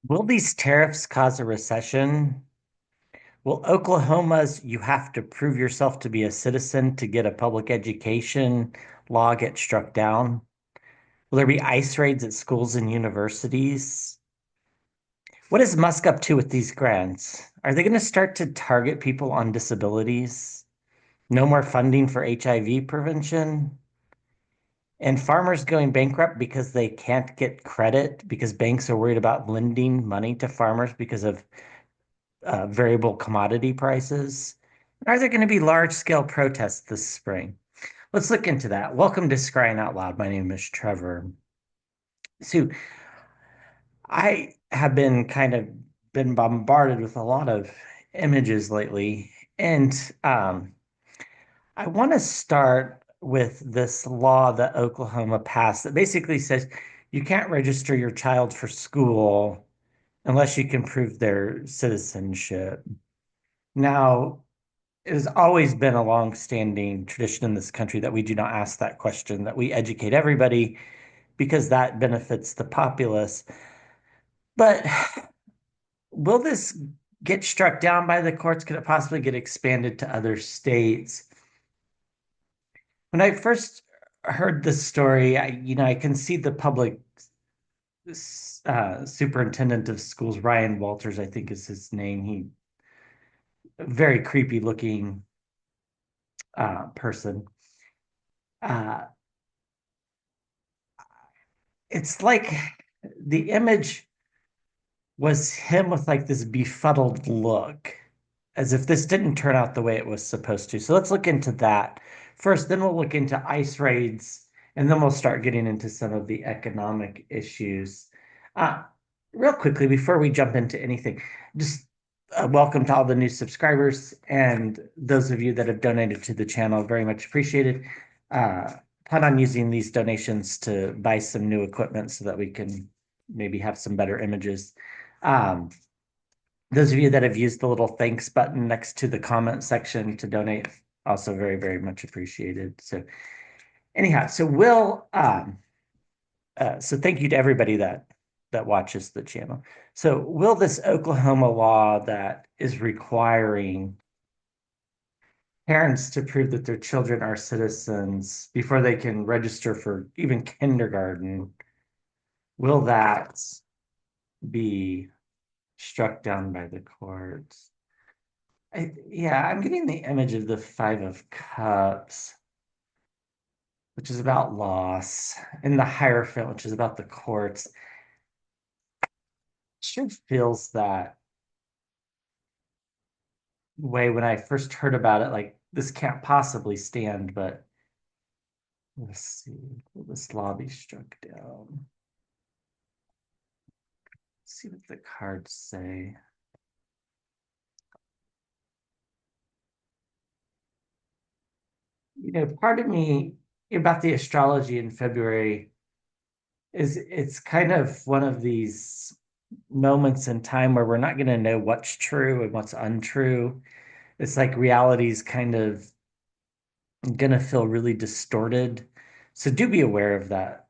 Will these tariffs cause a recession? Will Oklahoma's you have to prove yourself to be a citizen to get a public education law get struck down? Will there be ICE raids at schools and universities? What is Musk up to with these grants? Are they going to start to target people on disabilities? No more funding for HIV prevention? And farmers going bankrupt because they can't get credit because banks are worried about lending money to farmers because of variable commodity prices? Are there going to be large scale protests this spring? Let's look into that. Welcome to Scrying Out Loud. My name is Trevor. So I have been bombarded with a lot of images lately, and I want to start with this law that Oklahoma passed that basically says you can't register your child for school unless you can prove their citizenship. Now, it has always been a long-standing tradition in this country that we do not ask that question, that we educate everybody because that benefits the populace. But will this get struck down by the courts? Could it possibly get expanded to other states? When I first heard this story, I can see the public superintendent of schools, Ryan Walters, I think is his name. He very creepy looking person. Uh, it's like the image was him with like this befuddled look, as if this didn't turn out the way it was supposed to. So let's look into that first, then we'll look into ICE raids, and then we'll start getting into some of the economic issues. Uh, Real quickly, before we jump into anything, just welcome to all the new subscribers and those of you that have donated to the channel. Very much appreciated. Plan on using these donations to buy some new equipment so that we can maybe have some better images. Um, those of you that have used the little thanks button next to the comment section to donate, also very, very much appreciated. So anyhow, so thank you to everybody that watches the channel. So will this Oklahoma law that is requiring parents to prove that their children are citizens before they can register for even kindergarten, will that be struck down by the courts? Yeah, I'm getting the image of the Five of Cups, which is about loss, and the Hierophant, which is about the courts. Sure feels that way when I first heard about it, like this can't possibly stand, but let's see. Will this law be struck down? Let's see what the cards say. Part of me about the astrology in February is it's kind of one of these moments in time where we're not going to know what's true and what's untrue. It's like reality's kind of going to feel really distorted. So do be aware of that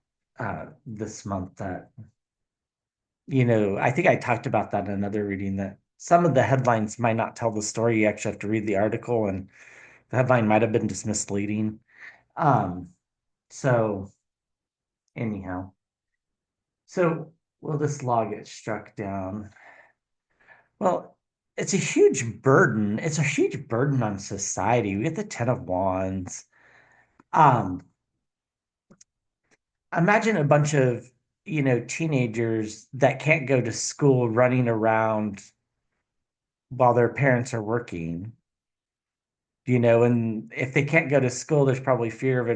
this month that, I think I talked about that in another reading that some of the headlines might not tell the story. You actually have to read the article and the headline might have been just misleading. Um, so anyhow, so will this law get struck down? Well, it's a huge burden. It's a huge burden on society. We get the Ten of Wands. Um, Imagine a bunch of, teenagers that can't go to school running around while their parents are working, and if they can't go to school, there's probably fear of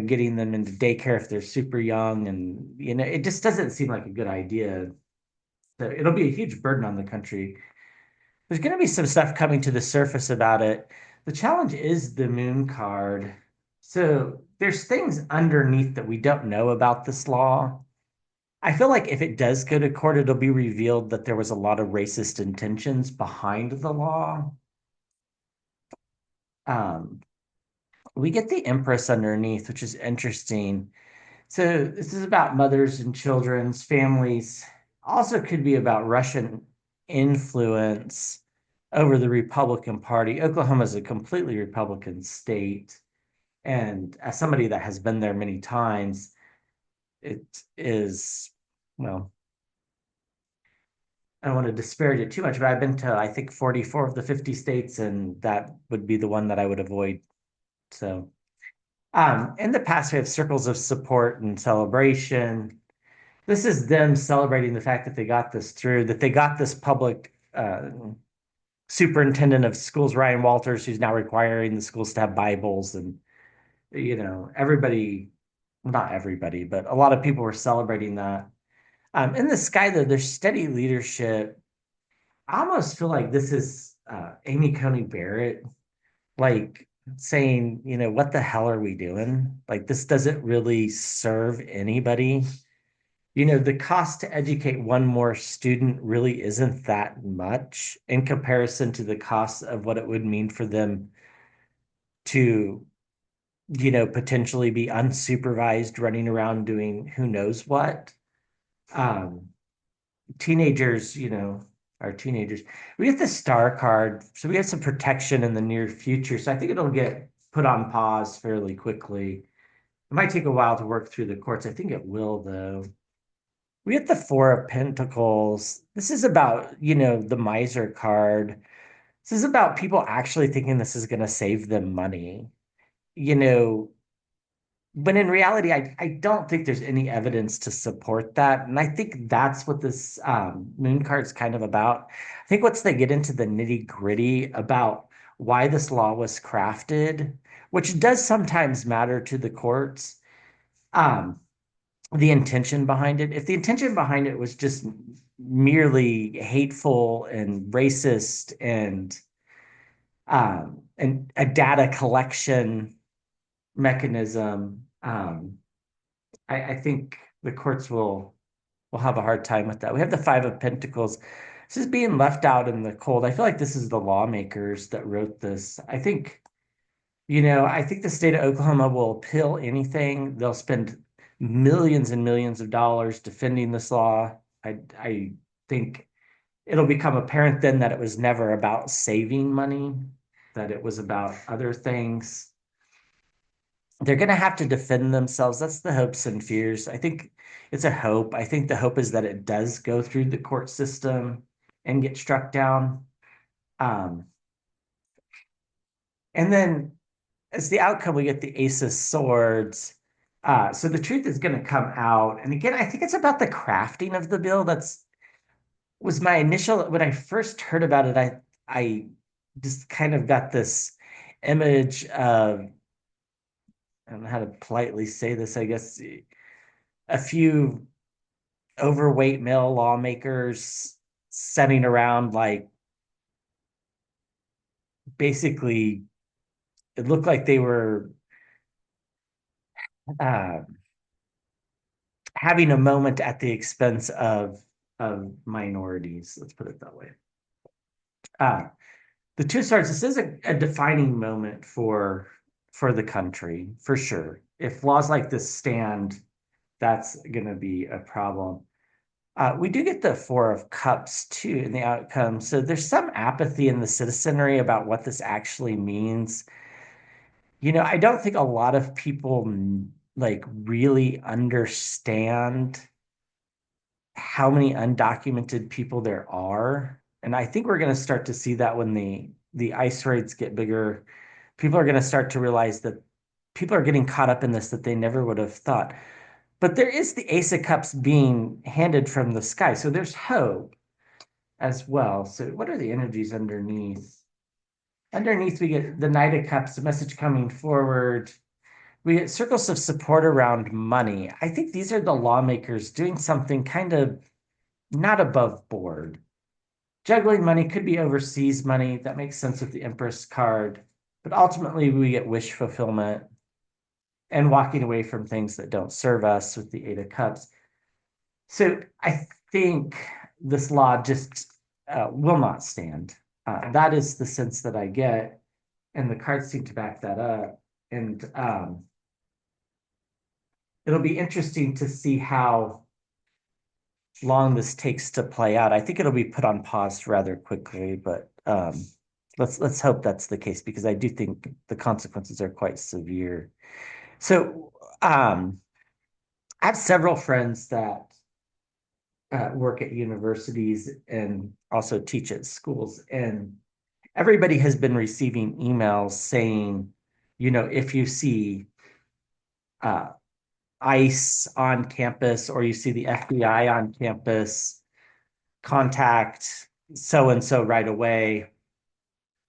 getting them into daycare if they're super young. And, it just doesn't seem like a good idea. So it'll be a huge burden on the country. There's going to be some stuff coming to the surface about it. The challenge is the moon card. So there's things underneath that we don't know about this law. I feel like if it does go to court, it'll be revealed that there was a lot of racist intentions behind the law. Um, we get the Empress underneath, which is interesting. So this is about mothers and children's families. also could be about Russian influence over the Republican Party. Oklahoma is a completely Republican state. And as somebody that has been there many times, it is, well, I don't want to disparage it too much, but I've been to, I think, 44 of the 50 states, and that would be the one that I would avoid. So, in the past, we have circles of support and celebration. This is them celebrating the fact that they got this through, that they got this public superintendent of schools, Ryan Walters, who's now requiring the schools to have Bibles. And, everybody, well, not everybody, but a lot of people were celebrating that. In the sky, though, there's steady leadership. I almost feel like this is Amy Coney Barrett, like saying, what the hell are we doing? Like, this doesn't really serve anybody. The cost to educate one more student really isn't that much in comparison to the cost of what it would mean for them to, potentially be unsupervised, running around doing who knows what. Um, Teenagers, are teenagers. We get the star card, so we have some protection in the near future. So I think it'll get put on pause fairly quickly. It might take a while to work through the courts. I think it will, though. We get the Four of Pentacles. This is about, the miser card. This is about people actually thinking this is going to save them money. You know, but in reality, I don't think there's any evidence to support that. And I think that's what this moon card's kind of about. I think once they get into the nitty-gritty about why this law was crafted, which does sometimes matter to the courts, um, the intention behind it. If the intention behind it was just merely hateful and racist and a data collection mechanism, I think the courts will have a hard time with that. We have the Five of Pentacles. This is being left out in the cold. I feel like this is the lawmakers that wrote this. I think the state of Oklahoma will appeal anything. They'll spend millions and millions of dollars defending this law. I think it'll become apparent then that it was never about saving money, that it was about other things. They're going to have to defend themselves. That's the hopes and fears. I think it's a hope. I think the hope is that it does go through the court system and get struck down. Um, and then as the outcome, we get the Ace of Swords. So the truth is going to come out. And again, I think it's about the crafting of the bill. That's was my initial when I first heard about it. I just kind of got this image of, I don't know how to politely say this, I guess, a few overweight male lawmakers sitting around, like, basically it looked like they were uh, having a moment at the expense of minorities. Let's put it that way. Uh, the Two Swords. This is a defining moment for the country, for sure. If laws like this stand, that's going to be a problem. We do get the Four of Cups too in the outcome. So there's some apathy in the citizenry about what this actually means. I don't think a lot of people like really understand how many undocumented people there are. And I think we're going to start to see that when the ICE raids get bigger. People are going to start to realize that people are getting caught up in this that they never would have thought. But there is the Ace of Cups being handed from the sky. So there's hope as well. So what are the energies underneath? Underneath, we get the Knight of Cups, the message coming forward. We get circles of support around money. I think these are the lawmakers doing something kind of not above board. Juggling money could be overseas money. That makes sense with the Empress card. But ultimately, we get wish fulfillment and walking away from things that don't serve us with the Eight of Cups. So I think this law just will not stand. That is the sense that I get, and the cards seem to back that up. And it'll be interesting to see how long this takes to play out. I think it'll be put on pause rather quickly, but let's hope that's the case because I do think the consequences are quite severe. So I have several friends that work at universities and also teach at schools, and everybody has been receiving emails saying, if you see uh, ICE on campus or you see the FBI on campus, contact so and so right away.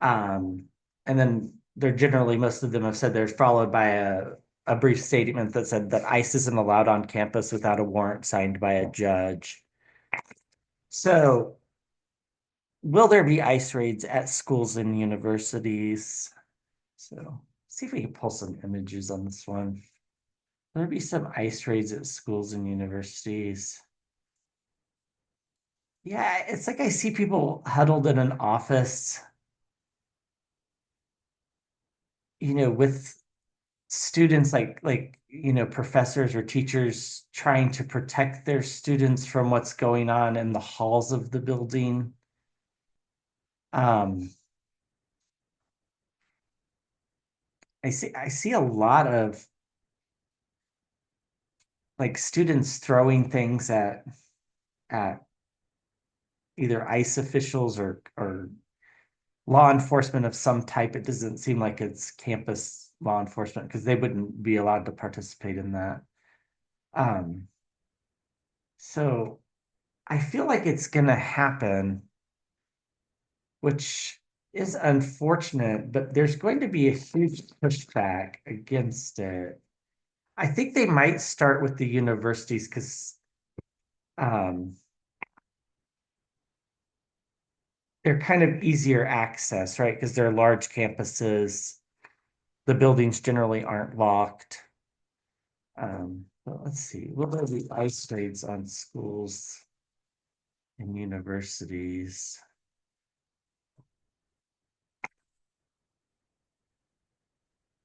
And then they're generally, most of them have said they're followed by a brief statement that said that ICE isn't allowed on campus without a warrant signed by a judge. So, will there be ICE raids at schools and universities? So, see if we can pull some images on this one. Will there be some ICE raids at schools and universities? Yeah, it's like I see people huddled in an office, with students professors or teachers trying to protect their students from what's going on in the halls of the building. Um, I see a lot of like students throwing things at either ICE officials or law enforcement of some type. It doesn't seem like it's campus law enforcement because they wouldn't be allowed to participate in that. Um, so I feel like it's gonna happen, which is unfortunate, but there's going to be a huge pushback against it. I think they might start with the universities because um, they're kind of easier access, right? Because they're large campuses. The buildings generally aren't locked. But let's see. What are the ICE raids on schools and universities?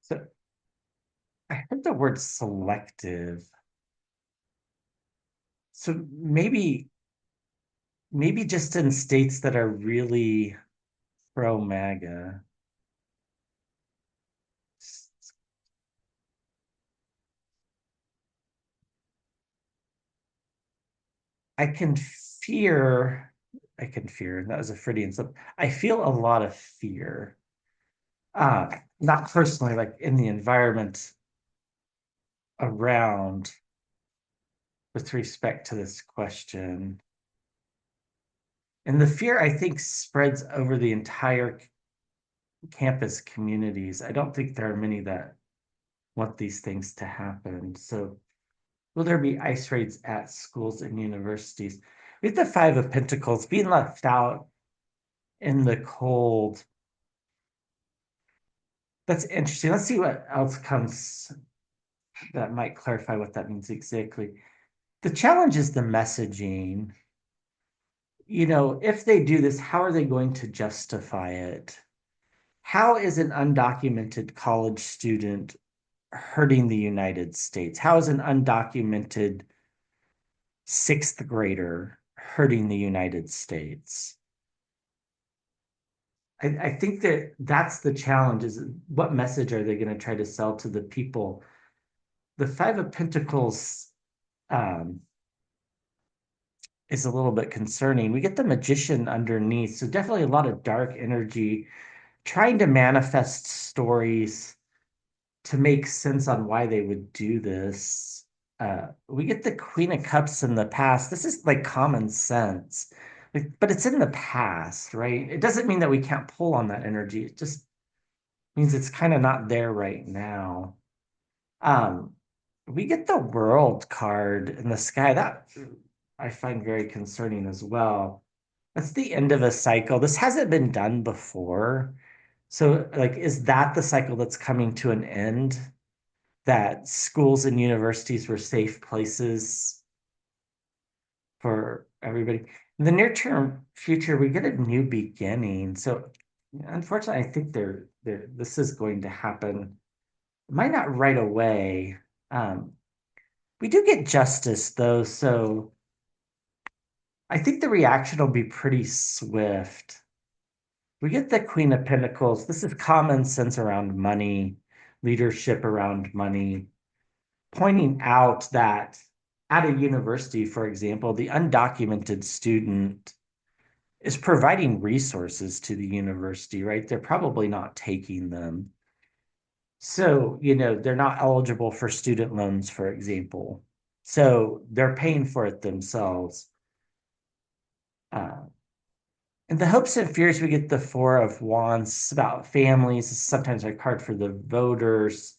So I heard the word selective. So maybe just in states that are really pro MAGA. I can fear, I can fear, that was a Freudian slip. I feel a lot of fear. Not personally, like in the environment around with respect to this question. And the fear, I think, spreads over the entire campus communities. I don't think there are many that want these things to happen. So, will there be ICE raids at schools and universities? With the Five of Pentacles being left out in the cold, that's interesting. Let's see what else comes that might clarify what that means exactly. The challenge is the messaging. If they do this, how are they going to justify it? How is an undocumented college student hurting the United States? How is an undocumented sixth grader hurting the United States? I think that that's the challenge is what message are they going to try to sell to the people? The Five of Pentacles um, is a little bit concerning. We get the Magician underneath, so definitely a lot of dark energy, trying to manifest stories to make sense on why they would do this. We get the Queen of Cups in the past. This is like common sense, but it's in the past, right? It doesn't mean that we can't pull on that energy. It just means it's kind of not there right now. Um, we get the World card in the sky. That I find very concerning as well. That's the end of a cycle. This hasn't been done before. So, like, is that the cycle that's coming to an end? That schools and universities were safe places for everybody. In the near term future, we get a new beginning. So, unfortunately, I think this is going to happen. It might not right away. Um, we do get justice though, so I think the reaction will be pretty swift. We get the Queen of Pentacles. This is common sense around money, leadership around money, pointing out that at a university, for example, the undocumented student is providing resources to the university, right? They're probably not taking them. So, they're not eligible for student loans, for example. So they're paying for it themselves. Uh, in the hopes and fears, we get the Four of Wands about families. It's sometimes a card for the voters.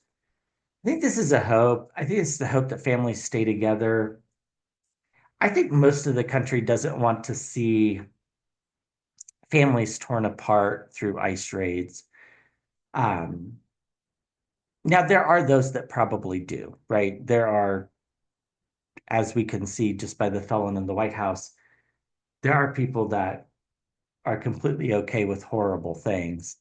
I think this is a hope. I think it's the hope that families stay together. I think most of the country doesn't want to see families torn apart through ICE raids. Um, Now, there are those that probably do, right? There are, as we can see just by the felon in the White House, there are people that are completely okay with horrible things.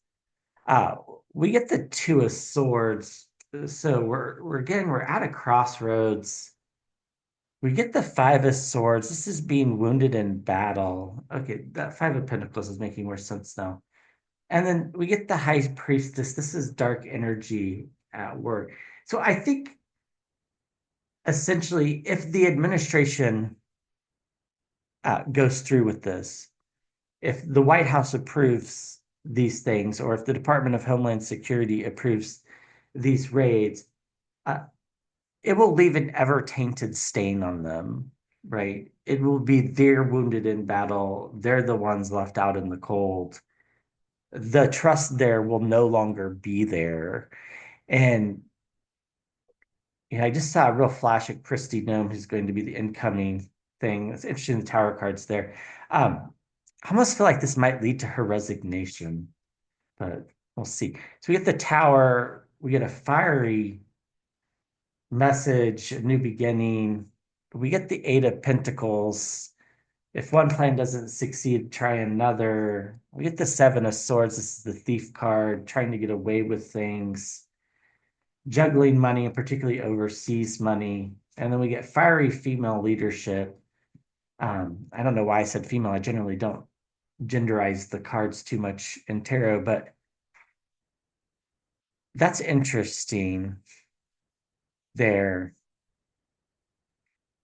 Uh, we get the Two of Swords. So we're at a crossroads. We get the Five of Swords. This is being wounded in battle. Okay, that Five of Pentacles is making more sense now. And then we get the High Priestess. This is dark energy at work. So I think essentially, if the administration goes through with this, if the White House approves these things, or if the Department of Homeland Security approves these raids, uh, it will leave an ever tainted stain on them, right? It will be they're wounded in battle. They're the ones left out in the cold. The trust there will no longer be there. And I just saw a real flash of Christy Gnome, who's going to be the incoming thing. It's interesting, the tower cards there. I almost feel like this might lead to her resignation, but we'll see. So we get the tower, we get a fiery message, a new beginning. We get the Eight of Pentacles. If one plan doesn't succeed, try another. We get the Seven of Swords. This is the thief card, trying to get away with things, juggling money, and particularly overseas money. And then we get fiery female leadership. I don't know why I said female. I generally don't genderize the cards too much in tarot, but that's interesting there.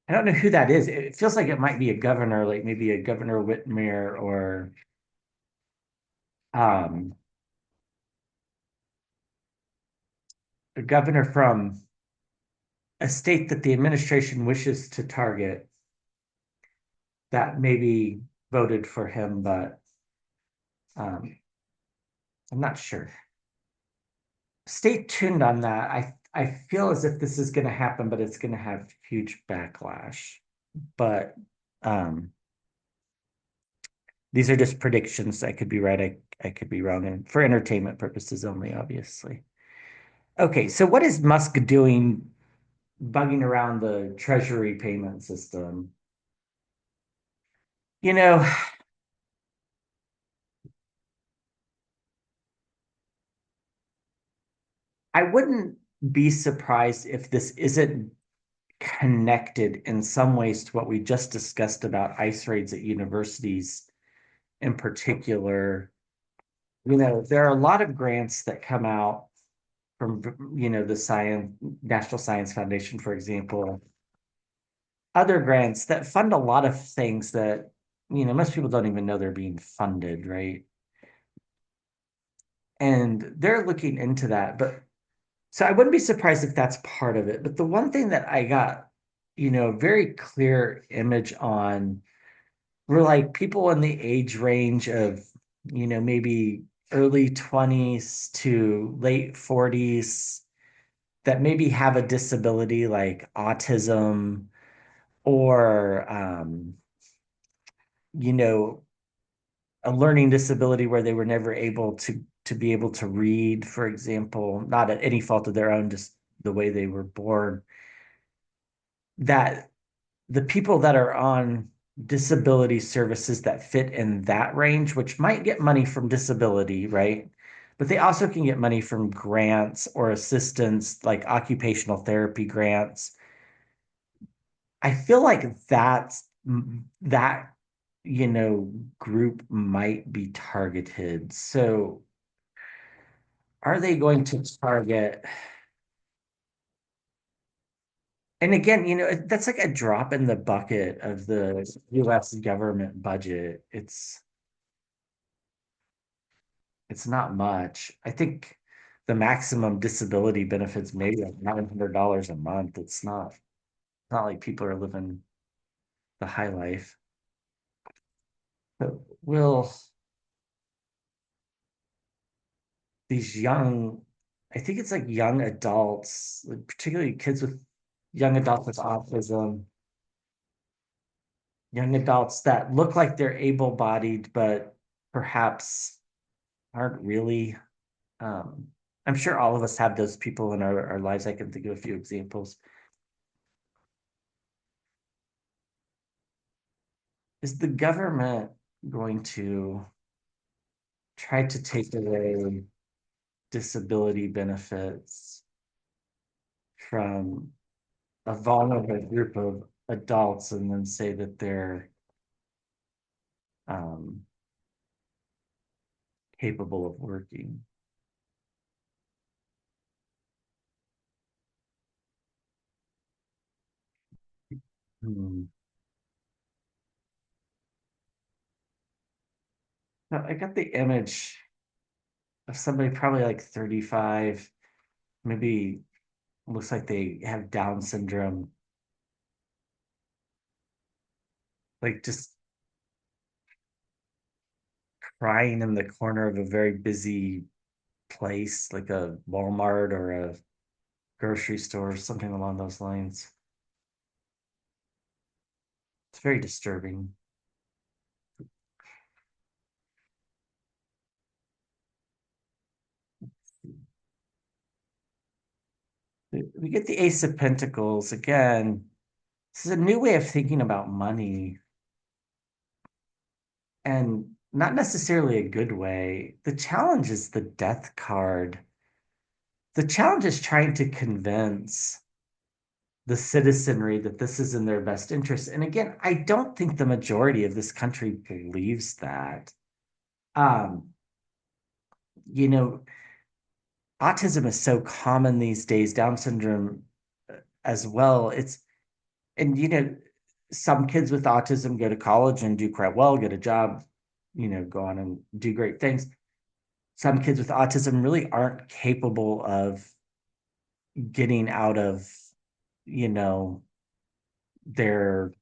I don't know who that is. It feels like it might be a governor, like maybe a Governor Whitmer or um, a governor from a state that the administration wishes to target that maybe voted for him, but um, I'm not sure. Stay tuned on that. I feel as if this is going to happen, but it's going to have huge backlash. But um, these are just predictions. I could be right. I could be wrong, and for entertainment purposes only, obviously. Okay, so what is Musk doing bugging around the treasury payment system? You know, I wouldn't be surprised if this isn't connected in some ways to what we just discussed about ICE raids at universities in particular. There are a lot of grants that come out from, the National Science Foundation, for example, other grants that fund a lot of things that, most people don't even know they're being funded, right? And they're looking into that. But so I wouldn't be surprised if that's part of it. But the one thing that I got, a very clear image on were like people in the age range of, maybe early 20s to late 40s that maybe have a disability like autism or, you know, a learning disability where they were never able to be able to read, for example, not at any fault of their own, just the way they were born, that the people that are on disability services that fit in that range, which might get money from disability, right? But they also can get money from grants or assistance like occupational therapy grants. I feel like that you know, group might be targeted. So are they going to target? And again, that's like a drop in the bucket of the US government budget. It's not much. I think the maximum disability benefits maybe like $900 a month. It's not like people are living the high life. But will these young, I think it's like young adults, like particularly kids with young adults with autism, young adults that look like they're able-bodied, but perhaps aren't really. Um, I'm sure all of us have those people in our lives. I can think of a few examples. Is the government going to try to take away disability benefits from a vulnerable group of adults and then say that they're um, capable of working? Hmm. Now, I got the image of somebody probably like 35, maybe looks like they have Down syndrome, like just crying in the corner of a very busy place, like a Walmart or a grocery store, something along those lines. It's very disturbing. We get the Ace of Pentacles again. This is a new way of thinking about money and not necessarily a good way. The challenge is the Death card. The challenge is trying to convince the citizenry that this is in their best interest. And again, I don't think the majority of this country believes that. Um, you know, autism is so common these days, Down syndrome as well. And some kids with autism go to college and do quite well, get a job, go on and do great things. Some kids with autism really aren't capable of getting out of, you know, their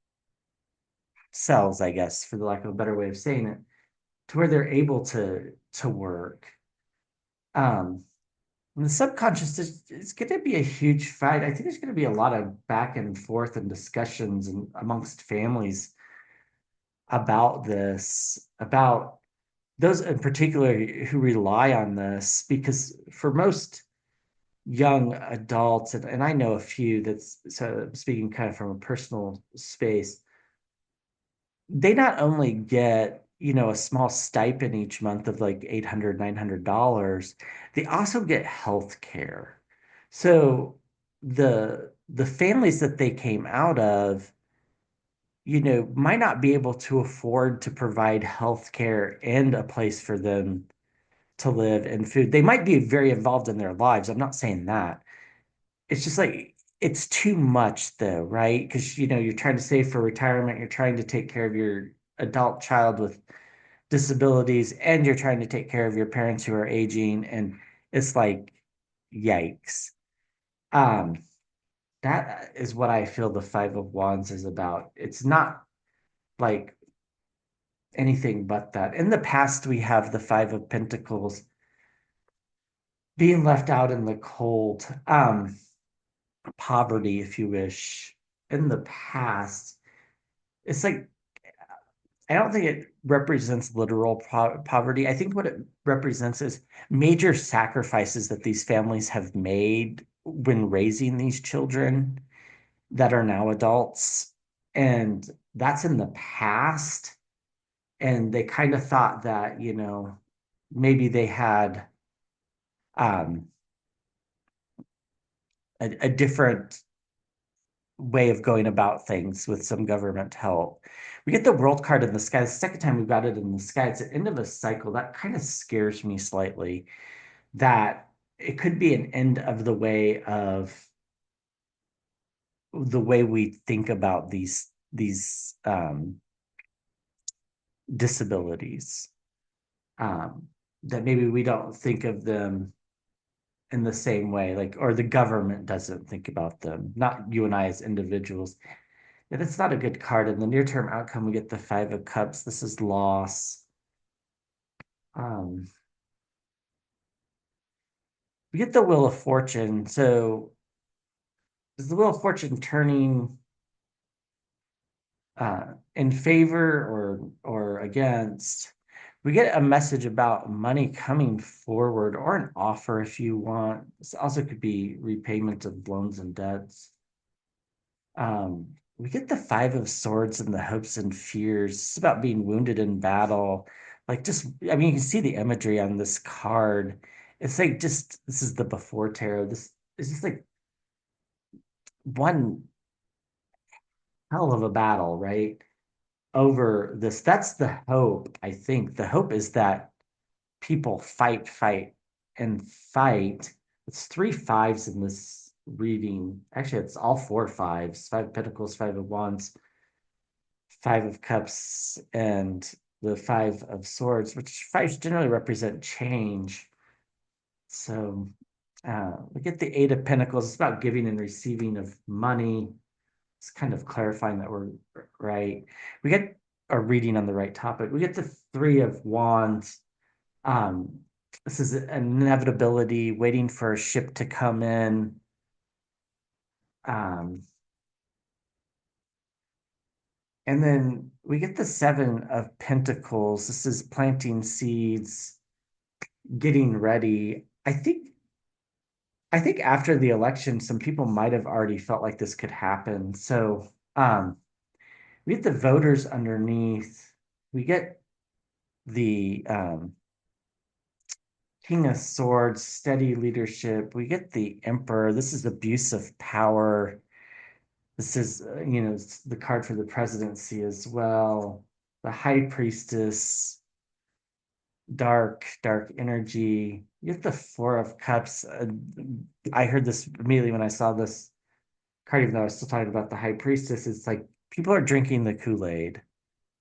cells, I guess, for the lack of a better way of saying it, to where they're able to work. Um, and the subconscious is going to be a huge fight. I think there's going to be a lot of back and forth and discussions and amongst families about this, about those in particular who rely on this, because for most young adults, and I know a few that's so speaking kind of from a personal space, they not only get, a small stipend each month of like 800, $900, they also get health care. So the families that they came out of, might not be able to afford to provide health care and a place for them to live and food. They might be very involved in their lives. I'm not saying that. It's just like it's too much though, right? Because you're trying to save for retirement, you're trying to take care of your adult child with disabilities, and you're trying to take care of your parents who are aging, and it's like, yikes. Um, that is what I feel the Five of Wands is about. It's not like anything but that. In the past, we have the Five of Pentacles being left out in the cold, poverty, if you wish. In the past, it's like I don't think it represents literal poverty. I think what it represents is major sacrifices that these families have made when raising these children that are now adults. And that's in the past. And they kind of thought that, maybe they had um, a different way of going about things with some government help. We get the world card in the sky. The second time we got it in the sky, it's the end of a cycle. That kind of scares me slightly. That it could be an end of the way we think about these disabilities. Um, that maybe we don't think of them in the same way, like, or the government doesn't think about them, not you and I as individuals. And it's not a good card. In the near term outcome, we get the Five of Cups. This is loss. Um, we get the Wheel of Fortune. So is the Wheel of Fortune turning in favor or against? We get a message about money coming forward or an offer if you want. This also could be repayment of loans and debts. We get the Five of Swords and the hopes and fears. It's about being wounded in battle. Like just, I mean, you can see the imagery on this card. It's like just this is the before tarot. This is just like one hell of a battle, right? Over this. That's the hope, I think. The hope is that people fight, fight, and fight. It's three fives in this reading. Actually, it's all four fives: Five of Pentacles, Five of Wands, Five of Cups, and the Five of Swords, which fives generally represent change. So we get the Eight of Pentacles. It's about giving and receiving of money. It's kind of clarifying that we're right. We get a reading on the right topic. We get the Three of Wands. Um, this is an inevitability, waiting for a ship to come in. Um, and then we get the Seven of Pentacles. This is planting seeds, getting ready. I think after the election, some people might have already felt like this could happen. So we get the voters underneath. We get the King of Swords, steady leadership. We get the Emperor. This is abuse of power. This is, the card for the presidency as well. The High Priestess, dark energy. You get the Four of Cups. I heard this immediately when I saw this card, even though I was still talking about the High Priestess. It's like people are drinking the Kool-Aid.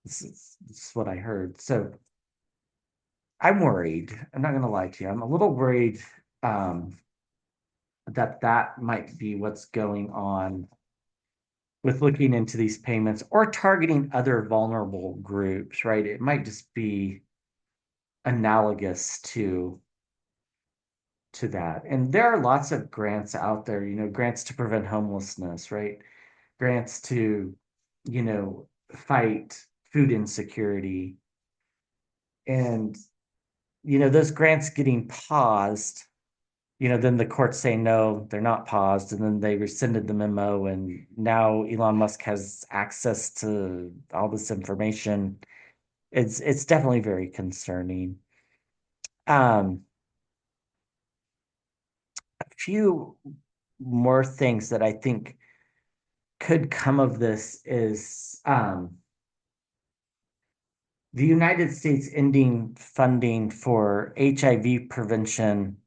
This is what I heard. So I'm worried. I'm not going to lie to you. I'm a little worried um, that might be what's going on with looking into these payments or targeting other vulnerable groups, right? It might just be analogous to that. And there are lots of grants out there, grants to prevent homelessness, right? Grants to, fight food insecurity. And, those grants getting paused, then the courts say no, they're not paused, and then they rescinded the memo, and now Elon Musk has access to all this information. It's definitely very concerning. Um, a few more things that I think could come of this is the United States ending funding for HIV prevention,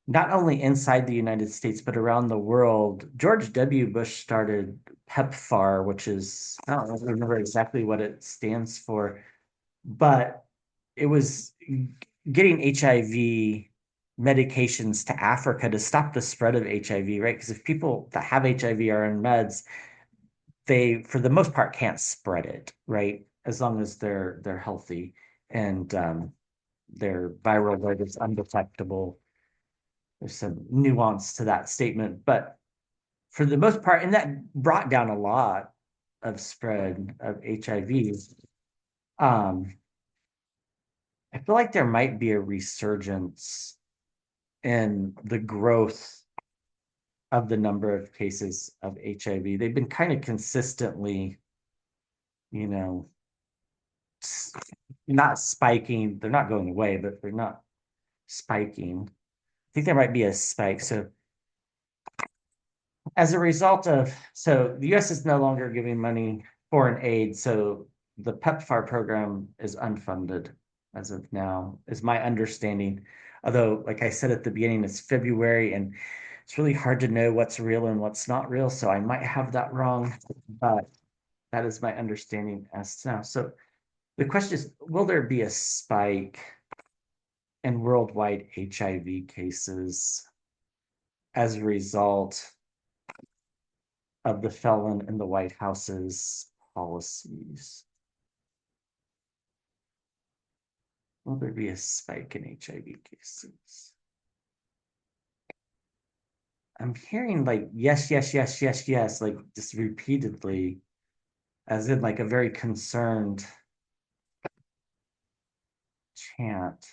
not only inside the United States, but around the world. George W. Bush started PEPFAR, which is, I don't remember exactly what it stands for, but it was getting HIV medications to Africa to stop the spread of HIV, right? Because if people that have HIV are on meds, they, for the most part, can't spread it, right? As long as they're healthy and their viral load is undetectable. There's some nuance to that statement, but for the most part, and that brought down a lot of spread of HIV. Um, I feel like there might be a resurgence in the growth of the number of cases of HIV. They've been kind of consistently, you know, not spiking. They're not going away, but they're not spiking. I think there might be a spike. So as a result of, so the US is no longer giving money foreign aid. So the PEPFAR program is unfunded as of now, is my understanding. Although, like I said at the beginning, it's February and it's really hard to know what's real and what's not real. So I might have that wrong, but that is my understanding as to now. So the question is, will there be a spike in worldwide HIV cases as a result of the felon in the White House's policies? Will there be a spike in HIV cases? I'm hearing like yes, yes, yes, yes, yes, like just repeatedly, as in like a very concerned chant.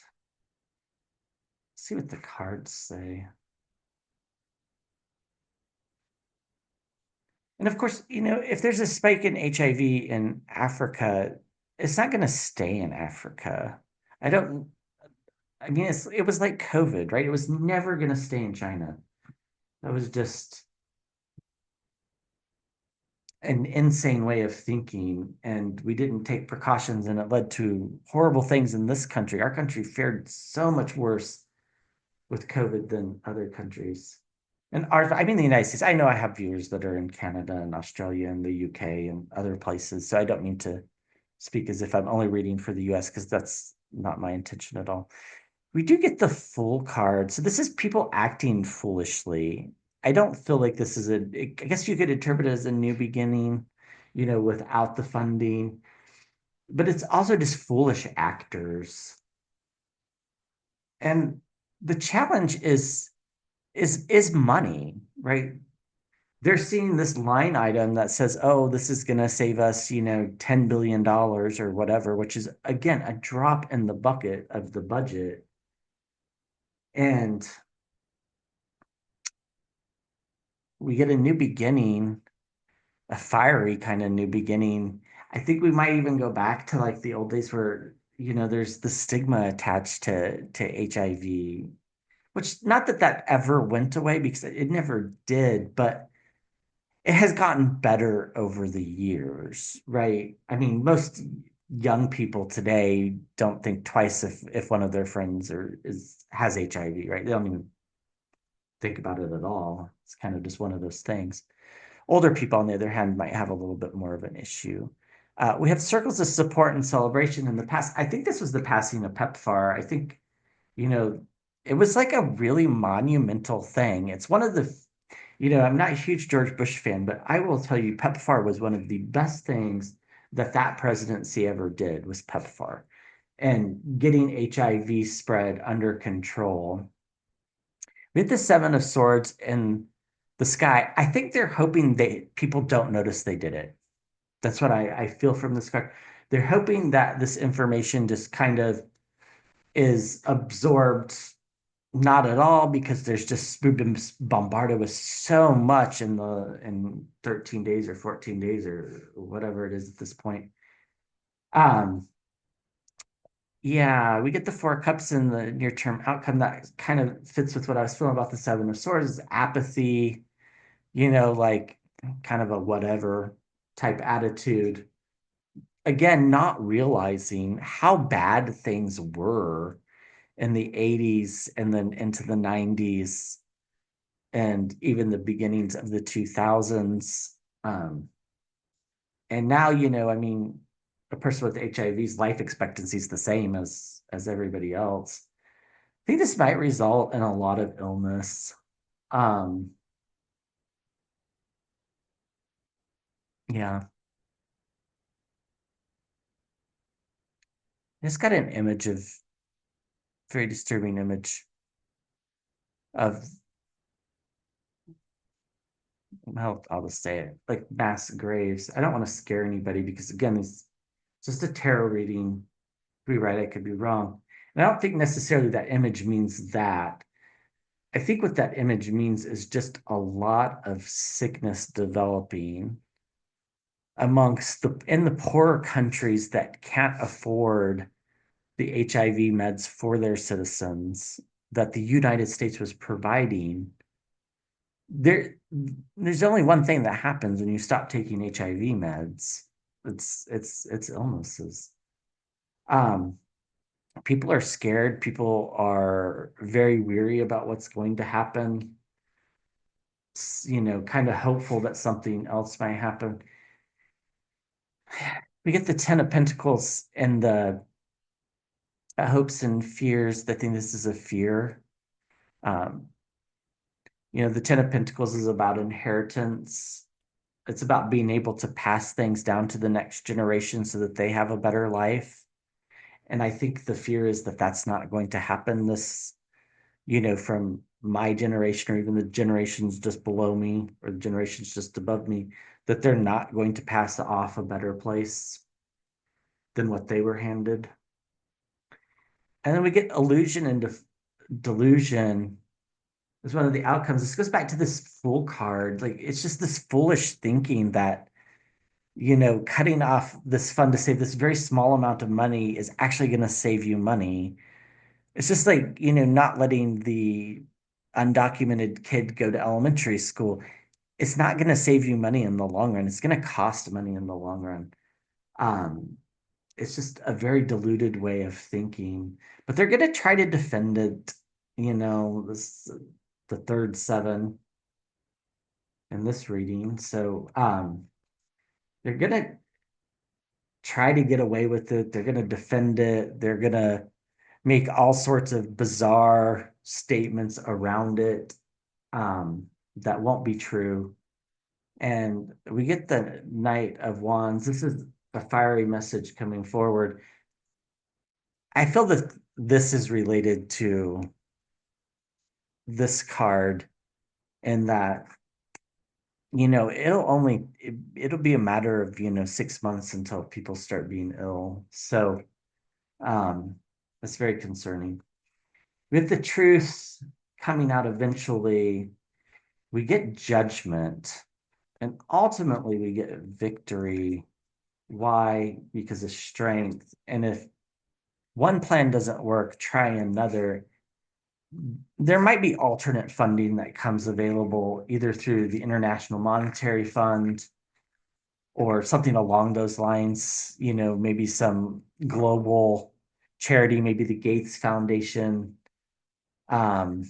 Let's see what the cards say. And of course, if there's a spike in HIV in Africa, it's not going to stay in Africa. I don't, I mean, it was like COVID, right? It was never going to stay in China. That was just an insane way of thinking. And we didn't take precautions, and it led to horrible things in this country. Our country fared so much worse with COVID than other countries. And I mean, the United States. I know I have viewers that are in Canada and Australia and the UK and other places. So I don't mean to speak as if I'm only reading for the US because that's not my intention at all. We do get the full card. So this is people acting foolishly. I don't feel like this is I guess you could interpret it as a new beginning, without the funding, but it's also just foolish actors. And the challenge is money, right? They're seeing this line item that says, oh, this is going to save us, $10 billion dollars or whatever, which is, again, a drop in the bucket of the budget. And we get a new beginning, a fiery kind of new beginning. I think we might even go back to like the old days where, there's the stigma attached to HIV, which not that that ever went away because it never did, but it has gotten better over the years, right? I mean, most young people today don't think twice if one of their friends has HIV, right? They don't even think about it at all. It's kind of just one of those things. Older people, on the other hand, might have a little bit more of an issue. We have circles of support and celebration in the past. I think this was the passing of PEPFAR. I think, you know, it was like a really monumental thing. It's one of I'm not a huge George Bush fan, but I will tell you, PEPFAR was one of the best things that presidency ever did was PEPFAR and getting HIV spread under control. We had the Seven of Swords in the sky. I think they're hoping people don't notice they did it. That's what I feel from this card. They're hoping that this information just kind of is absorbed, not at all, because we've been bombarded with so much in 13 days or 14 days or whatever it is at this point. Um, yeah, we get the Four of Cups in the near term outcome that kind of fits with what I was feeling about the Seven of Swords, is apathy, like kind of a whatever type attitude. Again, not realizing how bad things were in the 80s and then into the 90s and even the beginnings of the 2000s. And now, I mean, a person with HIV's life expectancy is the same as everybody else. I think this might result in a lot of illness. Um, yeah, it's got an image of very disturbing image of, well, I'll just say it, like mass graves. I don't want to scare anybody because again, it's just a tarot reading. Could be right, I could be wrong. And I don't think necessarily that image means that. I think what that image means is just a lot of sickness developing amongst in the poorer countries that can't afford the HIV meds for their citizens that the United States was providing. There's only one thing that happens when you stop taking HIV meds. It's illnesses. Um, People are scared. People are very weary about what's going to happen. Kind of hopeful that something else might happen. We get the Ten of Pentacles and the hopes and fears. I think this is a fear. Um, the Ten of Pentacles is about inheritance. It's about being able to pass things down to the next generation so that they have a better life. And I think the fear is that that's not going to happen from my generation or even the generations just below me or the generations just above me, that they're not going to pass off a better place than what they were handed. And then we get illusion and delusion is one of the outcomes. This goes back to this fool card. Like it's just this foolish thinking that, cutting off this fund to save this very small amount of money is actually going to save you money. It's just like, not letting the undocumented kid go to elementary school. It's not going to save you money in the long run. It's going to cost money in the long run. Um, it's just a very diluted way of thinking, but they're going to try to defend it. This the third seven in this reading. So, they're going to try to get away with it. They're going to defend it. They're going to make all sorts of bizarre statements around it, that won't be true. And we get the Knight of Wands. This is a fiery message coming forward. I feel that this is related to this card in that, it'll be a matter of, 6 months until people start being ill. So, that's very concerning. With the truth coming out eventually, we get judgment and ultimately we get victory. Why? Because of strength. And if one plan doesn't work, try another. There might be alternate funding that comes available either through the International Monetary Fund or something along those lines, maybe some global charity, maybe the Gates Foundation, um,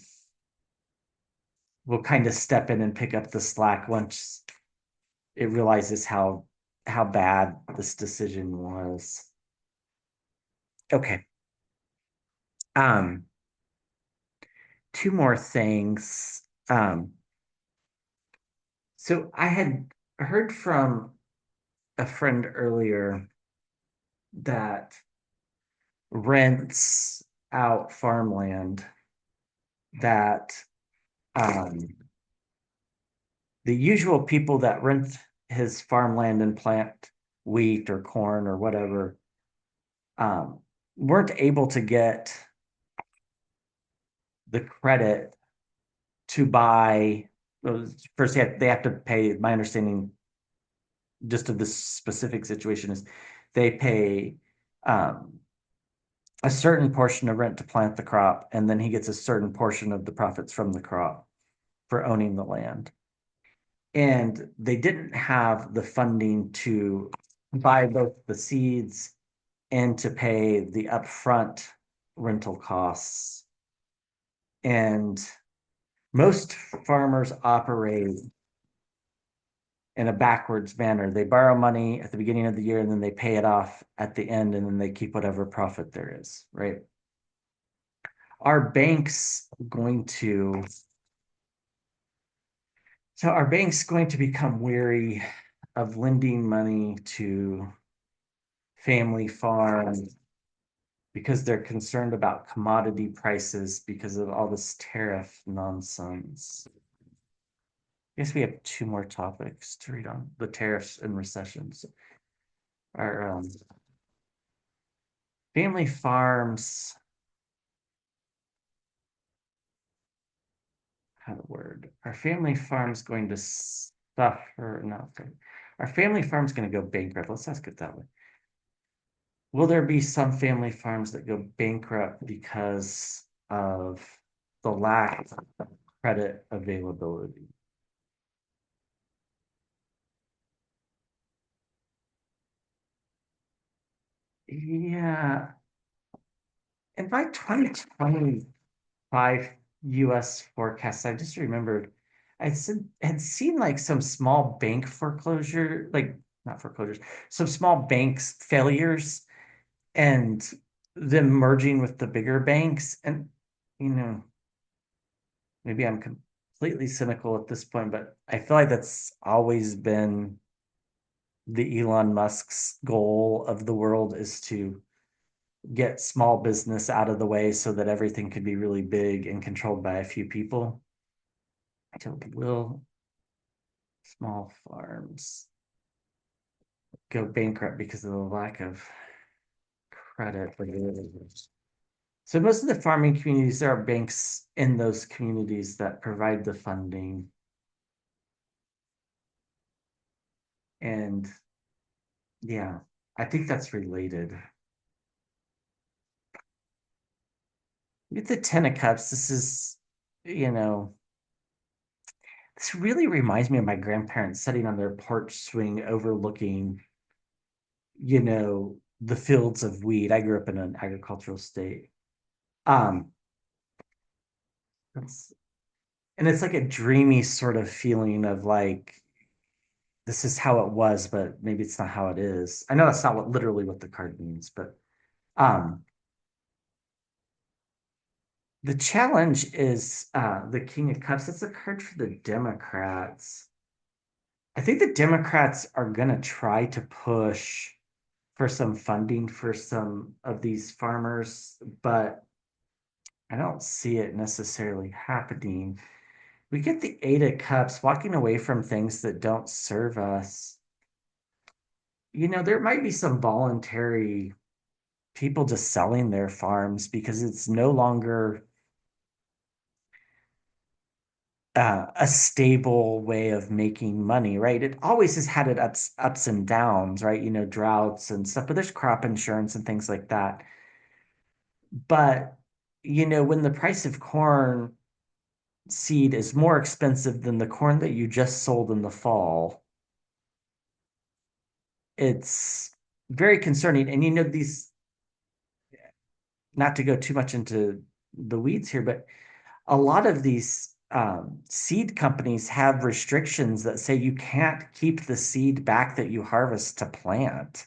will kind of step in and pick up the slack once it realizes how bad this decision was. Okay. Um, Two more things. So I had heard from a friend earlier that rents out farmland that um, the usual people that rent his farmland and plant wheat or corn or whatever um, weren't able to get the credit to buy. First, they have to pay. My understanding, just of this specific situation, is they pay um, a certain portion of rent to plant the crop, and then he gets a certain portion of the profits from the crop for owning the land. And they didn't have the funding to buy both the seeds and to pay the upfront rental costs. And most farmers operate in a backwards manner. They borrow money at the beginning of the year and then they pay it off at the end and then they keep whatever profit there is, right? Our banks going to So are banks going to become weary of lending money to family farms because they're concerned about commodity prices because of all this tariff nonsense? I guess we have two more topics to read on the tariffs and recessions. Our family farms had a word. Are family farms going to suffer? No, okay. Are family farms going to go bankrupt? Let's ask it that way. Will there be some family farms that go bankrupt because of the lack of credit availability? Yeah. In my 2025 US forecast, I just remembered had seen like some small bank foreclosure, like not foreclosures, some small banks failures and them merging with the bigger banks. And, you know, maybe I'm completely cynical at this point, but I feel like that's always been the Elon Musk's goal of the world is to get small business out of the way so that everything could be really big and controlled by a few people. Until will small farms go bankrupt because of the lack of credit for the so most of the farming communities, there are banks in those communities that provide the funding. And yeah, I think that's related. With the Ten of Cups, this is, you know, this really reminds me of my grandparents sitting on their porch swing overlooking, the fields of wheat. I grew up in an agricultural state. Um, it's, and it's like a dreamy sort of feeling of like, this is how it was, but maybe it's not how it is. I know that's not literally what the card means, but um, the challenge is the King of Cups. It's a card for the Democrats. I think the Democrats are going to try to push for some funding for some of these farmers, but I don't see it necessarily happening. We get the Eight of Cups, walking away from things that don't serve us. There might be some voluntary people just selling their farms because it's no longer a stable way of making money, right? It always has had it ups and downs, right? Droughts and stuff, but there's crop insurance and things like that. But when the price of corn seed is more expensive than the corn that you just sold in the fall, it's very concerning. And these, not to go too much into the weeds here, but a lot of these seed companies have restrictions that say you can't keep the seed back that you harvest to plant,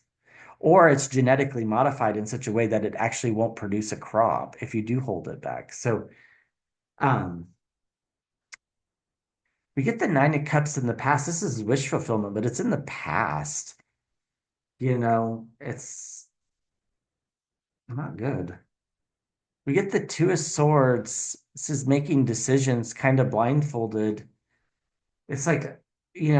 or it's genetically modified in such a way that it actually won't produce a crop if you do hold it back. So um, we get the Nine of Cups in the past. This is wish fulfillment, but it's in the past. It's not good. We get the Two of Swords. This is making decisions kind of blindfolded. It's like,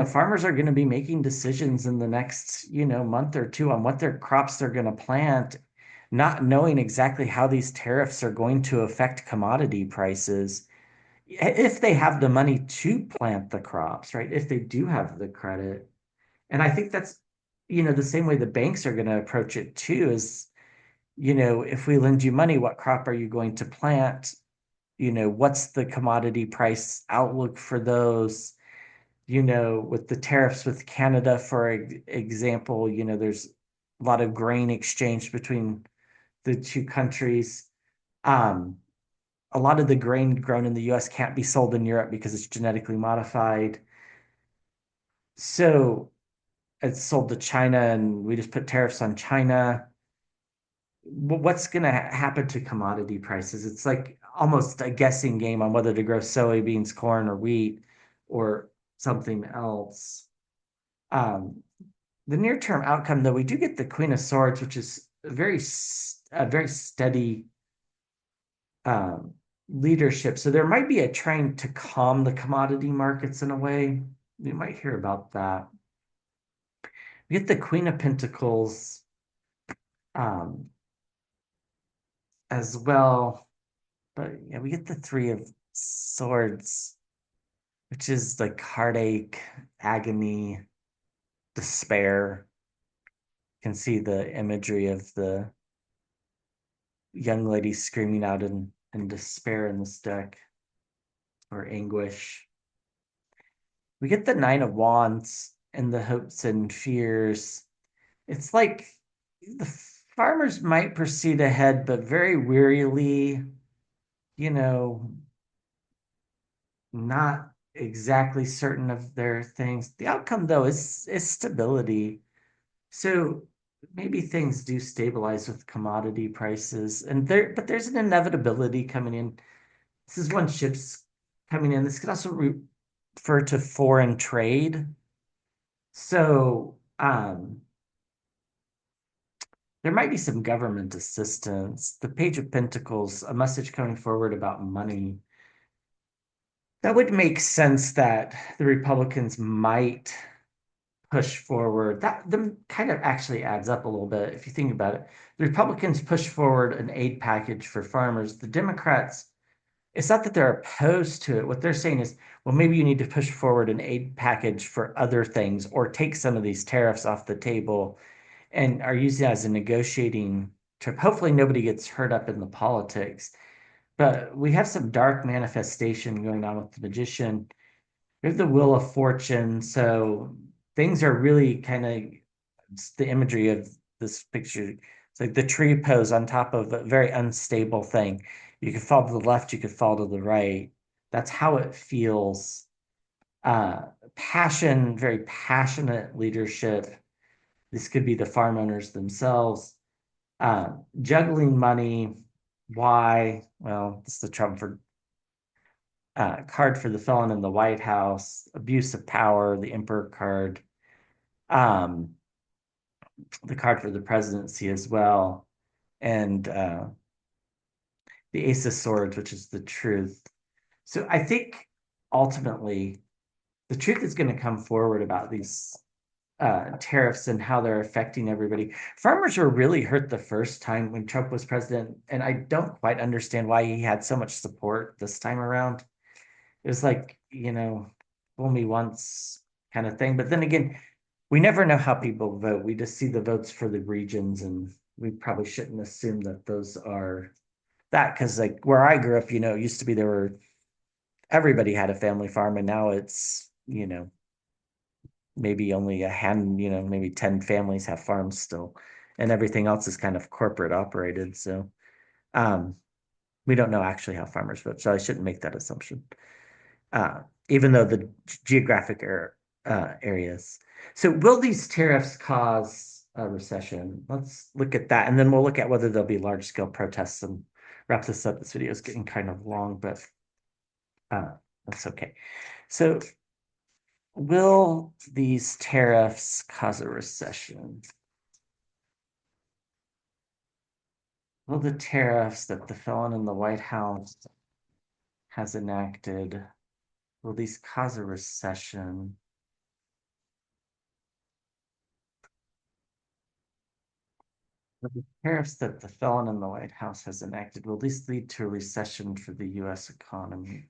farmers are going to be making decisions in the next, month or two on what their crops they're going to plant, not knowing exactly how these tariffs are going to affect commodity prices. If they have the money to plant the crops, right? If they do have the credit. And I think that's, the same way the banks are going to approach it too is, if we lend you money, what crop are you going to plant? What's the commodity price outlook for those? With the tariffs with Canada, for example, there's a lot of grain exchange between the two countries. Um, a lot of the grain grown in the US can't be sold in Europe because it's genetically modified. So it's sold to China, and we just put tariffs on China. What's going to happen to commodity prices? It's like almost a guessing game on whether to grow soybeans, corn, or wheat, or something else. Um, the near term outcome, though, we do get the Queen of Swords, which is a very steady um, leadership. So there might be a trying to calm the commodity markets in a way. We might hear about that. We get the Queen of Pentacles um, as well, but yeah, we get the Three of Swords, which is like heartache, agony, despair. You can see the imagery of the young lady screaming out in despair in this deck, or anguish. We get the Nine of Wands and the hopes and fears. It's like the farmers might proceed ahead, but very wearily, you know, not exactly certain of their things. The outcome, though, is stability. So maybe things do stabilize with commodity prices, and there's an inevitability coming in. This is when ships coming in. This could also refer to foreign trade. So there might be some government assistance. The Page of Pentacles, a message coming forward about money. That would make sense that the Republicans might push forward. That them kind of actually adds up a little bit if you think about it. The Republicans push forward an aid package for farmers. The Democrats, it's not that they're opposed to it. What they're saying is, well, maybe you need to push forward an aid package for other things or take some of these tariffs off the table and are using it as a negotiating trip. Hopefully, nobody gets hurt up in the politics. But we have some dark manifestation going on with the magician. We have the Wheel of Fortune. So things are really kind of, it's the imagery of this picture. It's like the tree pose on top of a very unstable thing. You could fall to the left, you could fall to the right. That's how it feels. Passion, very passionate leadership. This could be the farm owners themselves. Juggling money. Why? Well, it's the Trump for card for the felon in the White House, abuse of power, the Emperor card, um, the card for the presidency as well, and the Ace of Swords, which is the truth. So I think ultimately the truth is going to come forward about these tariffs and how they're affecting everybody. Farmers were really hurt the first time when Trump was president, and I don't quite understand why he had so much support this time around. It was like, fool me once kind of thing. But then again, we never know how people vote. We just see the votes for the regions, and we probably shouldn't assume that those are that because like where I grew up, it used to be there were everybody had a family farm, and now it's, maybe only a hand, maybe 10 families have farms still, and everything else is kind of corporate operated. So um, we don't know actually how farmers vote, so I shouldn't make that assumption. uh, Even though the geographic areas. So, will these tariffs cause a recession? Let's look at that, and then we'll look at whether there'll be large scale protests and wrap this up. This video is getting kind of long, but uh, that's okay. So, will these tariffs cause a recession? Will the tariffs that the felon in the White House has enacted, will these cause a recession? The tariffs that the felon in the White House has enacted, will these lead to a recession for the US economy?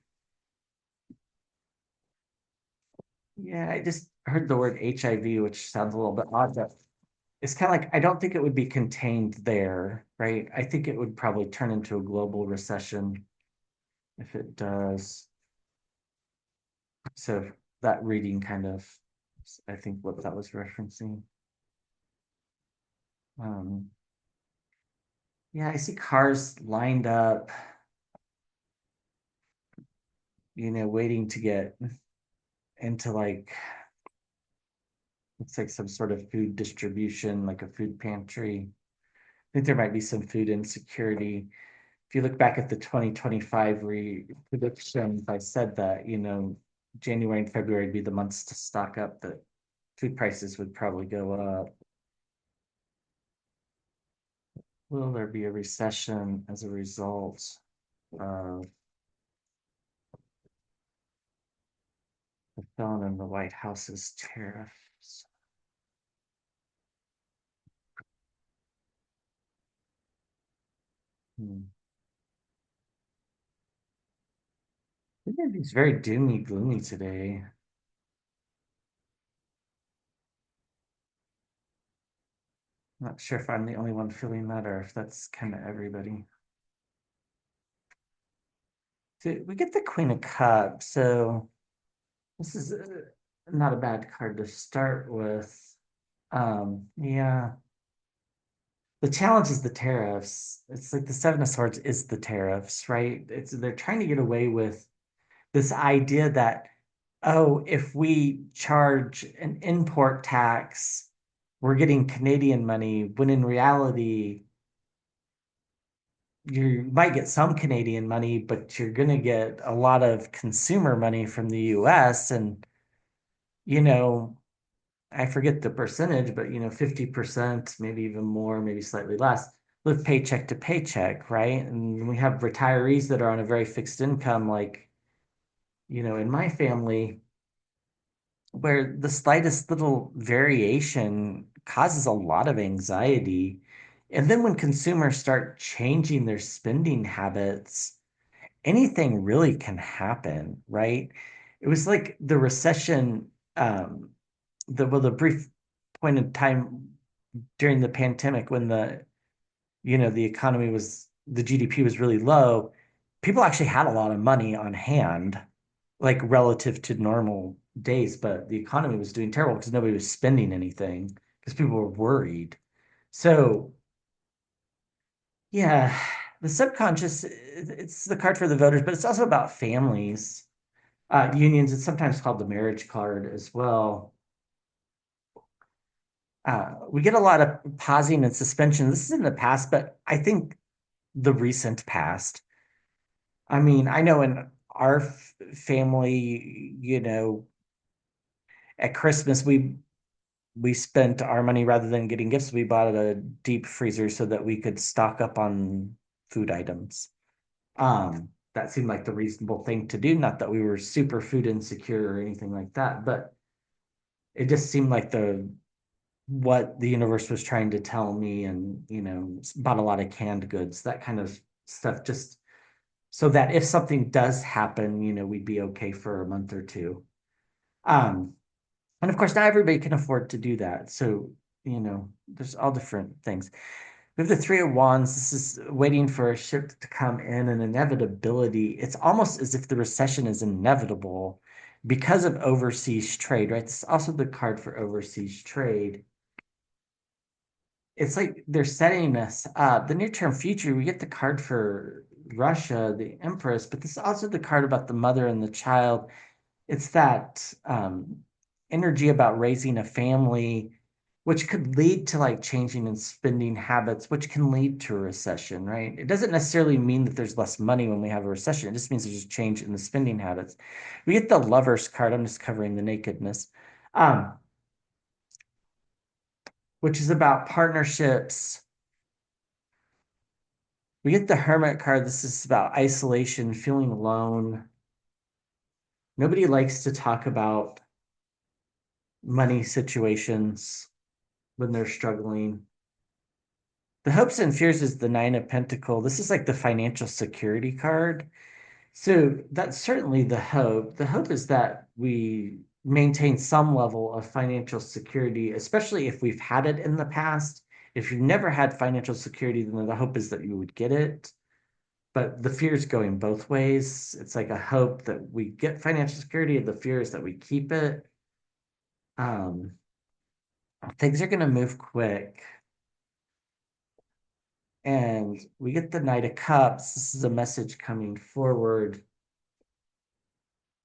Yeah, I just heard the word HIV, which sounds a little bit odd, but it's kind of like I don't think it would be contained there, right? I think it would probably turn into a global recession if it does. So that reading kind of, I think what that was referencing. Um, yeah, I see cars lined up, waiting to get into like looks like some sort of food distribution, like a food pantry. I think there might be some food insecurity. If you look back at the 2025 predictions, I said that, January and February would be the months to stock up, that food prices would probably go up. Will there be a recession as a result of the felon in the White House's tariffs? Hmm. I think it's very doomy, gloomy today. Not sure if I'm the only one feeling that or if that's kind of everybody. So we get the Queen of Cups. So this is not a bad card to start with. Yeah, The challenge is the tariffs. It's like the Seven of Swords is the tariffs, right? It's they're trying to get away with this idea that, oh, if we charge an import tax, we're getting Canadian money, when in reality, you might get some Canadian money, but you're going to get a lot of consumer money from the US. And, you know, I forget the percentage, but, 50%, maybe even more, maybe slightly less, live paycheck to paycheck, right? And we have retirees that are on a very fixed income, like, in my family, where the slightest little variation causes a lot of anxiety. And then when consumers start changing their spending habits, anything really can happen, right? It was like the recession, the brief point in time during the pandemic when the economy the GDP was really low. People actually had a lot of money on hand, like relative to normal days, but the economy was doing terrible because nobody was spending anything because people were worried. So, yeah, the subconscious, it's the card for the voters, but it's also about families, unions. It's sometimes called the marriage card as well. We get a lot of pausing and suspension. This is in the past, but I think the recent past. I mean, I know in our family, at Christmas we spent our money rather than getting gifts. We bought a deep freezer so that we could stock up on food items. That seemed like the reasonable thing to do. Not that we were super food insecure or anything like that, but it just seemed like the what the universe was trying to tell me, and bought a lot of canned goods, that kind of stuff, just so that if something does happen, we'd be okay for a month or two. Um, and of course, not everybody can afford to do that. So, there's all different things. We have the Three of Wands. This is waiting for a ship to come in, and inevitability. It's almost as if the recession is inevitable because of overseas trade, right? This is also the card for overseas trade. It's like they're setting us up. The near-term future, we get the card for Russia, the Empress, but this is also the card about the mother and the child. It's that energy about raising a family, which could lead to like changing in spending habits, which can lead to a recession, right? It doesn't necessarily mean that there's less money when we have a recession. It just means there's a change in the spending habits. We get the Lovers card. I'm just covering the nakedness, um, which is about partnerships. We get the Hermit card. This is about isolation, feeling alone. Nobody likes to talk about money situations when they're struggling. The hopes and fears is the Nine of Pentacle. This is like the financial security card. So that's certainly the hope. The hope is that we maintain some level of financial security, especially if we've had it in the past. If you've never had financial security, then the hope is that you would get it. But the fear is going both ways. It's like a hope that we get financial security, and the fear is that we keep it. Um, Things are going to move quick. And we get the Knight of Cups. This is a message coming forward.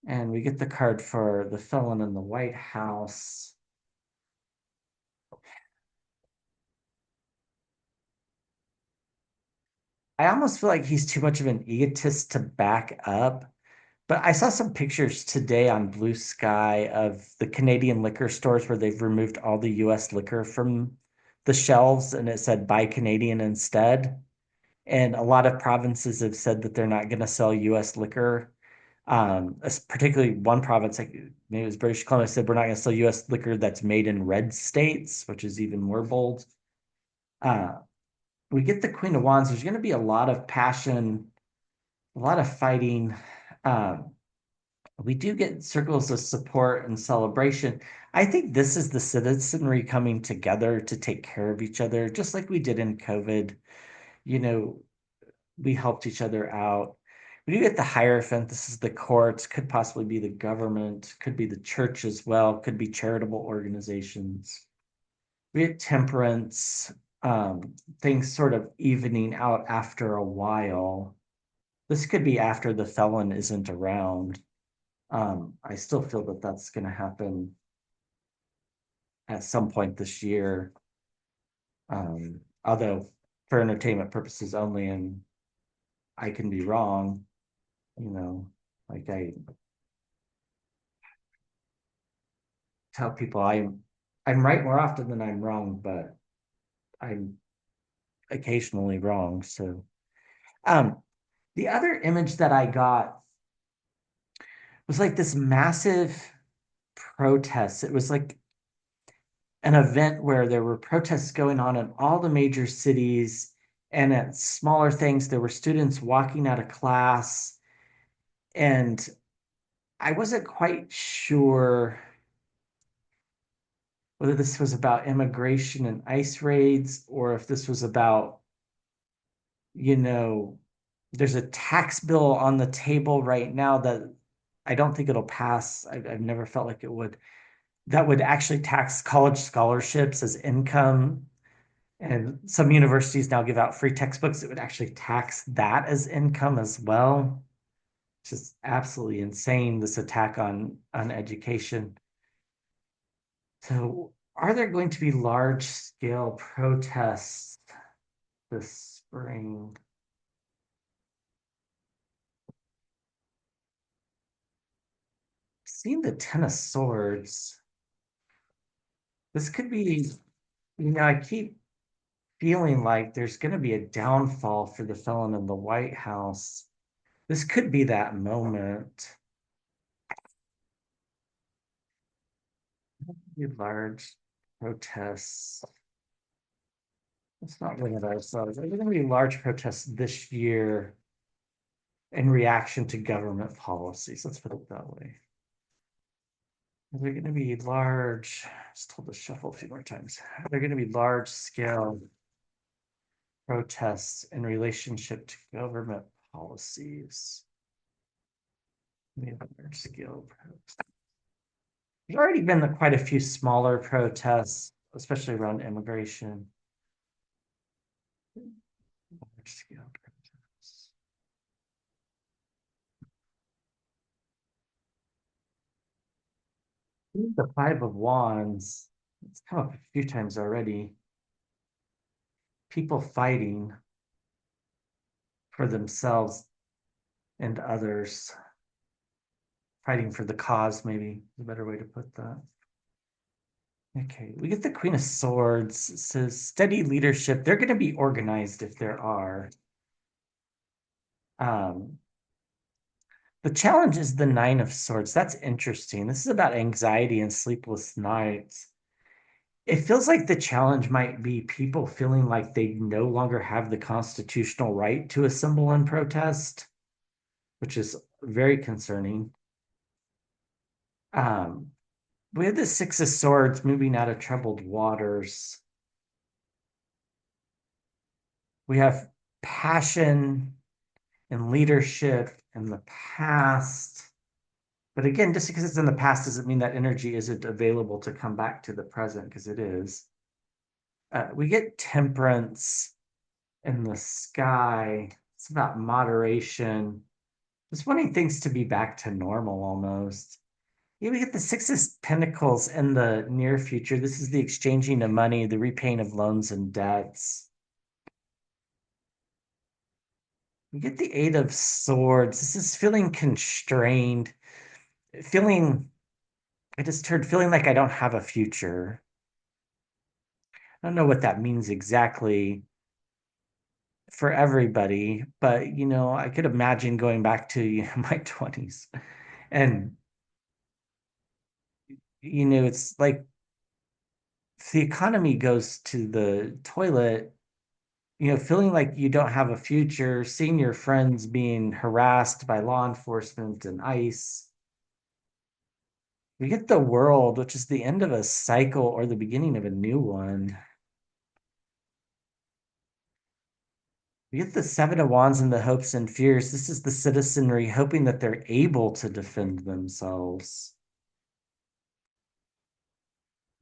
And we get the card for the felon in the White House. I almost feel like he's too much of an egotist to back up. But I saw some pictures today on Blue Sky of the Canadian liquor stores where they've removed all the US liquor from the shelves and it said buy Canadian instead. And a lot of provinces have said that they're not going to sell US liquor. Particularly one province, like maybe it was British Columbia, said we're not going to sell US liquor that's made in red states, which is even more bold. Uh, we get the Queen of Wands. There's going to be a lot of passion, a lot of fighting. Um, we do get circles of support and celebration. I think this is the citizenry coming together to take care of each other, just like we did in COVID. You know, we helped each other out. We do get the Hierophant. This is the courts, could possibly be the government, could be the church as well, could be charitable organizations. We get Temperance. things sort of evening out after a while. This could be after the felon isn't around. I still feel that that's going to happen at some point this year. Although for entertainment purposes only, and I can be wrong, you know, like I tell people I'm right more often than I'm wrong, but I'm occasionally wrong. So um the other image that I got was like this massive protest. It was like an event where there were protests going on in all the major cities, and at smaller things, there were students walking out of class. And I wasn't quite sure whether this was about immigration and ICE raids or if this was about, you know, there's a tax bill on the table right now that I don't think it'll pass. I've never felt like it would. That would actually tax college scholarships as income. And some universities now give out free textbooks. It would actually tax that as income as well. It's just absolutely insane, this attack on education. So, are there going to be large scale protests this spring? Seeing the Ten of Swords, this could be, I keep feeling like there's going to be a downfall for the felon in the White House. This could be that moment. Large protests. Let's not limit ourselves. Are there going to be large protests this year in reaction to government policies? Let's put it that way. Are there going to be large, just told to shuffle a few more times. Are there going to be large scale protests in relationship to government policies? Large scale protests. There's already been quite a few smaller protests, especially around immigration. Large scale protests. The Five of Wands, it's come up a few times already. People fighting for themselves and others, fighting for the cause, maybe is a better way to put that. Okay, we get the Queen of Swords. It says steady leadership. They're going to be organized if there are. Um, the challenge is the Nine of Swords. That's interesting. This is about anxiety and sleepless nights. It feels like the challenge might be people feeling like they no longer have the constitutional right to assemble and protest, which is very concerning. Um, we have the Six of Swords moving out of troubled waters. We have passion and leadership in the past. But again, just because it's in the past doesn't mean that energy isn't available to come back to the present, because it is. We get temperance in the sky. It's about moderation, just wanting things to be back to normal almost. Yeah, we get the Six of Pentacles in the near future. This is the exchanging of money, the repaying of loans and debts. We get the Eight of Swords. This is feeling constrained, feeling, I just heard feeling like I don't have a future. I don't know what that means exactly for everybody, but I could imagine going back to my 20s and it's like if the economy goes to the toilet, feeling like you don't have a future, seeing your friends being harassed by law enforcement and ICE. We get the World, which is the end of a cycle or the beginning of a new one. We get the Seven of Wands and the hopes and fears. This is the citizenry hoping that they're able to defend themselves.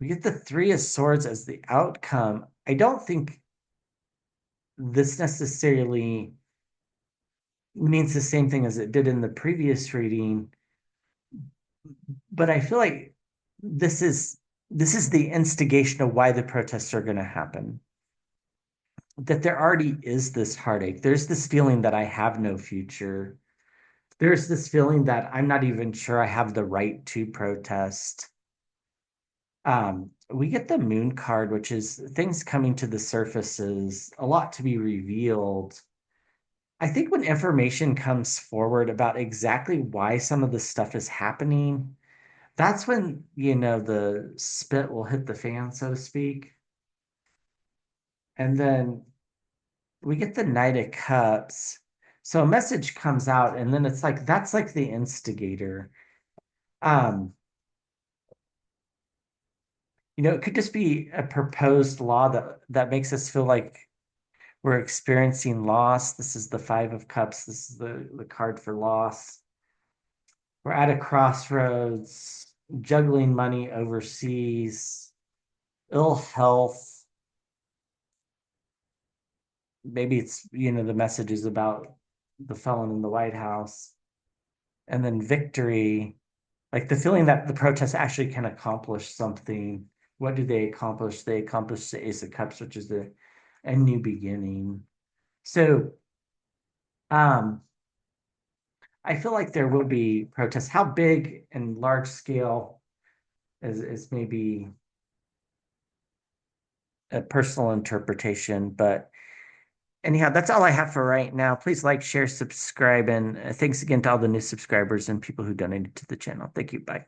We get the Three of Swords as the outcome. I don't think this necessarily means the same thing as it did in the previous reading, but I feel like this is this is the instigation of why the protests are going to happen. That there already is this heartache. There's this feeling that I have no future. There's this feeling that I'm not even sure I have the right to protest. We get the moon card, which is things coming to the surfaces, a lot to be revealed. I think when information comes forward about exactly why some of this stuff is happening, that's when, the spit will hit the fan, so to speak. And then we get the Knight of Cups. So a message comes out, and then it's like that's like the instigator. Um, it could just be a proposed law that makes us feel like we're experiencing loss. This is the Five of Cups. This is the card for loss. We're at a crossroads, juggling money overseas, ill health. Maybe it's, the message is about the felon in the White House. And then victory, like the feeling that the protests actually can accomplish something. What do they accomplish? They accomplish the Ace of Cups, which is a new beginning. So, um, I feel like there will be protests. How big and large scale is maybe a personal interpretation, but anyhow, that's all I have for right now. Please like, share, subscribe, and thanks again to all the new subscribers and people who donated to the channel. Thank you. Bye.